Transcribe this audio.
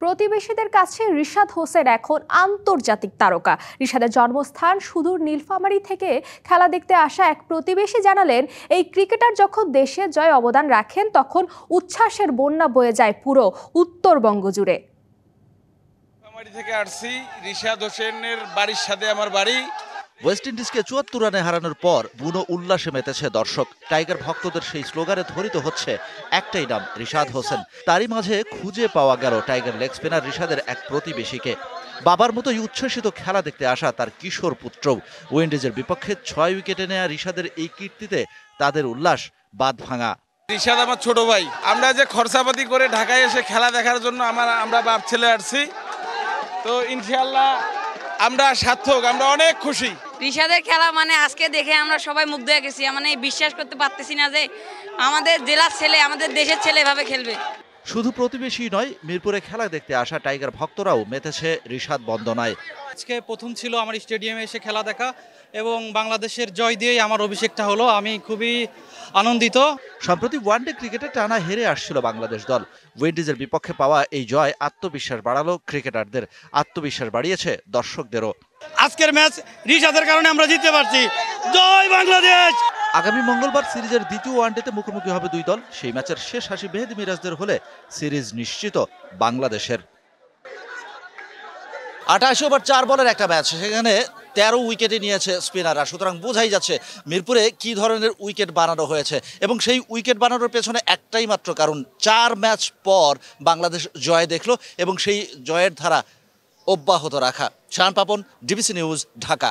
প্রতিবেশীদের কাছে রিশাদ হোসেন এখন আন্তর্জাতিক তারকা। রিশাদের জন্মস্থান সুদূর নীলফামারী থেকে খেলা দেখতে আসা এক প্রতিবেশী জানালেন, এই ক্রিকেটার যখন দেশের জয়ে অবদান রাখেন তখন উচ্ছ্বাসের বন্যা বয়ে যায় পুরো উত্তরবঙ্গ জুড়ে। নীলফামারী থেকে আসছি, রিশাদ হোসেনের বাড়ির সাথে আমার বাড়ি। ওয়েস্ট ইন্ডিজকে ৭৪ রানে হারানোর পর বুনো উল্লাসে মেতেছে দর্শক। টাইগার ভক্তদের সেই স্লোগানে ধ্বনিত হচ্ছে একটাই নাম, রিশাদ হোসেন। তারই মাঝে খুঁজে পাওয়া গেল টাইগার লেগ স্পিনার রিশাদের এক প্রতিবেশীকে। বাবার মতোই উচ্ছ্বসিত খেলা দেখতে আসা তার কিশোর পুত্রও। উইন্ডিজের বিপক্ষে ৬ উইকেটে নেয়া রিশাদের এই কীর্তিতে তাদের উল্লাস বাঁধ ভাঙা। রিশাদ আমার ছোট ভাই। আমরা যে খরচাপাতি করে ঢাকায় এসে খেলা দেখার জন্য আমরা বাপ ছেলে আসছি, তো ইনশাআল্লাহ আমরা সার্থক, আমরা অনেক খুশি। রিশাদের খেলা মানে আজকে দেখে আমরা সবাই মুগ্ধ হয়ে গেছি। মানে বিশ্বাস করতে পারতেছি না যে আমাদের জেলার ছেলে, আমাদের দেশের ছেলে এভাবে খেলবে। শুধু প্রতিবেশী নয়, মিরপুরে খেলা দেখতে আসা টাইগার ভক্তরাও মেতেছে রিশাদ বন্দনায়। আজকে প্রথম ছিল আমার স্টেডিয়ামে এসে খেলা দেখা এবং বাংলাদেশের জয় দিয়েই আমার অভিষেকটা হলো। আমি খুবই আনন্দিত। সম্প্রতি ওয়ানডে ক্রিকেটে টানা হেরে আসছিল বাংলাদেশ দল। উইন্ডিজের বিপক্ষে পাওয়া এই জয় আত্মবিশ্বাস বাড়ালো ক্রিকেটারদের, আত্মবিশ্বাস বাড়িয়েছে দর্শকদেরও। আজকের ম্যাচ রিশাদের কারণে আমরা জিততে পারছি। জয় বাংলাদেশ। আগামী মঙ্গলবার সিরিজের দ্বিতীয় ওয়ানডেতে মুখোমুখি হবে দুই দল। সেই ম্যাচের শেষ হাসি মেহেদী মিরাজদের হলে সিরিজ নিশ্চিত বাংলাদেশের। 28 ওভার 4 বলের একটা ম্যাচ, সেখানে 13 উইকেটে নিয়েছে স্পিনাররা। সুতরাং বোঝাই যাচ্ছে মিরপুরে কি ধরনের উইকেট বানানো হয়েছে, এবং সেই উইকেট বানানোর পেছনে একটাই মাত্র কারণ, 4 ম্যাচ পর বাংলাদেশ জয় দেখলো এবং সেই জয়ের ধারা অব্যাহত রাখা। শান পাপন, ডিবিসি নিউজ, ঢাকা।